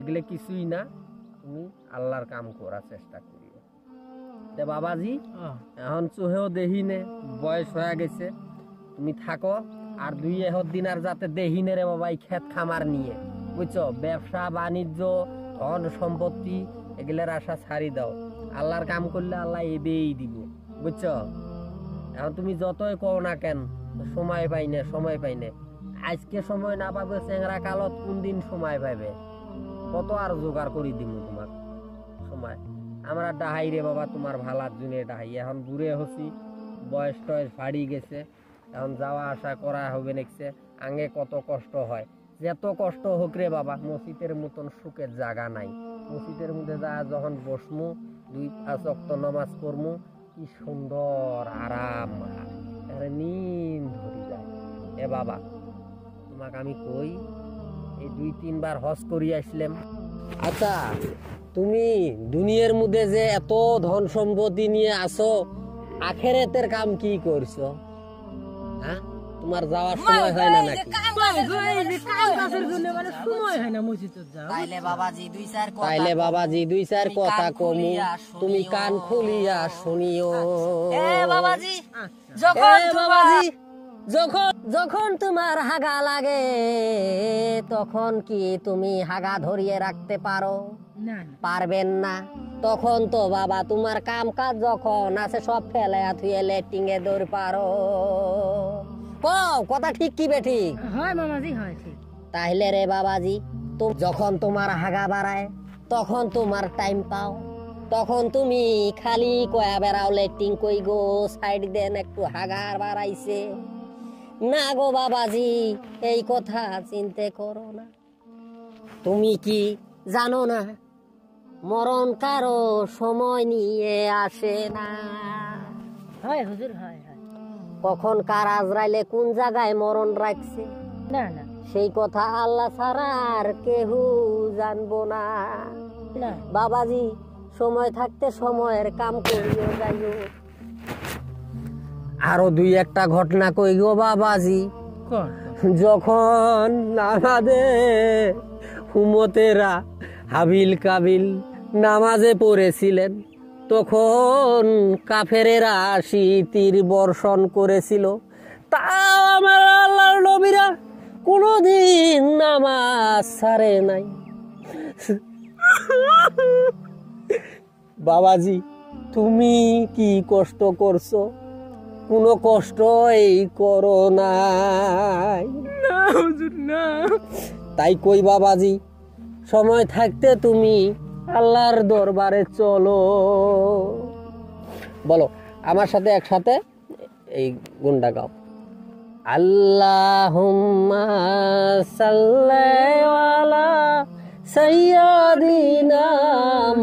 এগুলো কিছুই না, তুমি আল্লাহর কাম করার চেষ্টা করিও। দে বাবাজি এখন চোহেও দেহিনে, বয়স হয়ে গেছে, তুমি থাকো আর 2 দিন আর যাতে দেহিনে রে বাবা এই ক্ষেত খামার নিয়ে, বুঝছো? ব্যবসা বাণিজ্য ধন সম্পত্তি এগুলোর আশা ছাড়ি দাও। আল্লাহর কাম করলে আল্লাহ এবেই দিব, বুঝছো? এখন তুমি যতই কও না কেন সময় পাই না, সময় পাই না, আজকে সময় না পাবে চেংরা কালত কোন দিন সময় পাবে? কত আর জোগাড় করি দিব তোমার সময়? আমরা ডাহাই রে বাবা, তোমার ভালার জন্য ডাহাই। এখন বুড়ে হচ্ছি, বয়স টয়স ভাড়ি গেছে, এখন যাওয়া আসা করা হবে নেকছে। আগে কত কষ্ট হয়, যত কষ্ট হোক রে বাবা, মসজিদের মতন সুখের জায়গা নাই। মসজিদের মধ্যে যা যখন বসমু, 2-5 ওয়াক্ত নামাজ পড়মু, কি সুন্দর আরাম, নিন ধরি যায়। এ বাবা তোমাকে আমি কই, এই 2-3 বার হজ করি আসলাম। আচ্ছা, তুমি দুনিয়ার মধ্যে যে এত ধন সম্পত্তি নিয়ে আসো, আখেরাতের কাম কি করছো? হ্যাঁ, তোমার যাওয়ার সময় হয় না নাকি? তাইলে বাবাজি 2-4 কথা কমু, তুমি কান খুলিয়া শুনিও। বাবাজি যখন তোমার হাগা লাগে তখন কি তুমি হাগা ধরিয়ে রাখতে পারো? পারবেন না। তখন তো বাবা তোমার কাম কাজ যখন আছে সব ফেলে থুয়ে লেট্রিং এ দৌড় পারো। কথা ঠিক কি বেঠিক? হয় মামাজি, হয় ঠিক। তাহলে রে বাবাজি, যখন তোমার হাগা বাড়ায় তখন তোমার টাইম পাও, তখন তুমি খালি কয়া বেড়াও লেট্রিং কই গো, সাইড দেন একটু হাগার বাড়াইছে না গো বাবাজি, এই কথা চিন্তা করো না। তুমি কি জানো না মরণ কারো সময় নিয়ে আসে না? হয় হুজুর, হয় হয়। কখন কার আজরাইলে কোন জায়গায় মরণ রাখছে না না, সেই কথা আল্লাহ ছাড়া আর কেউ জানবো না। বাবাজি সময় থাকতে সময়ের কাম করিও যাইও। আরো 2-1টা ঘটনা কই গো বাবাজি। যখন আমাদের উম্মতেরা হাবিল কাবিল নামাজে পড়েছিলেন, তখন কাফেরেরা 80 তীর বর্ষণ করেছিল, তাও আমার আল্লাহর নবীরা কোনোদিন নামাজ ছাড়ে নাই। বাবাজি তুমি কি কষ্ট করছো? কোনো কষ্টই করো নাই। না হুজুর না। তাই কই বাবাজি, সময় থাকতে তুমি আল্লাহর দরবারে চলো। বলো আমার সাথে একসাথে এই গুণটা গাও। আল্লাহুম্মা সাল্লি আলা সাইয়্যিদিনা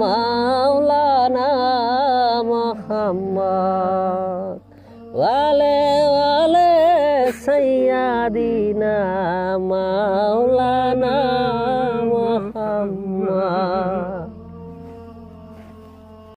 মাওলানা মুহাম্মদ ওয়ালে সাইয়্যিদিনা মাওলানা মুহাম্মদ।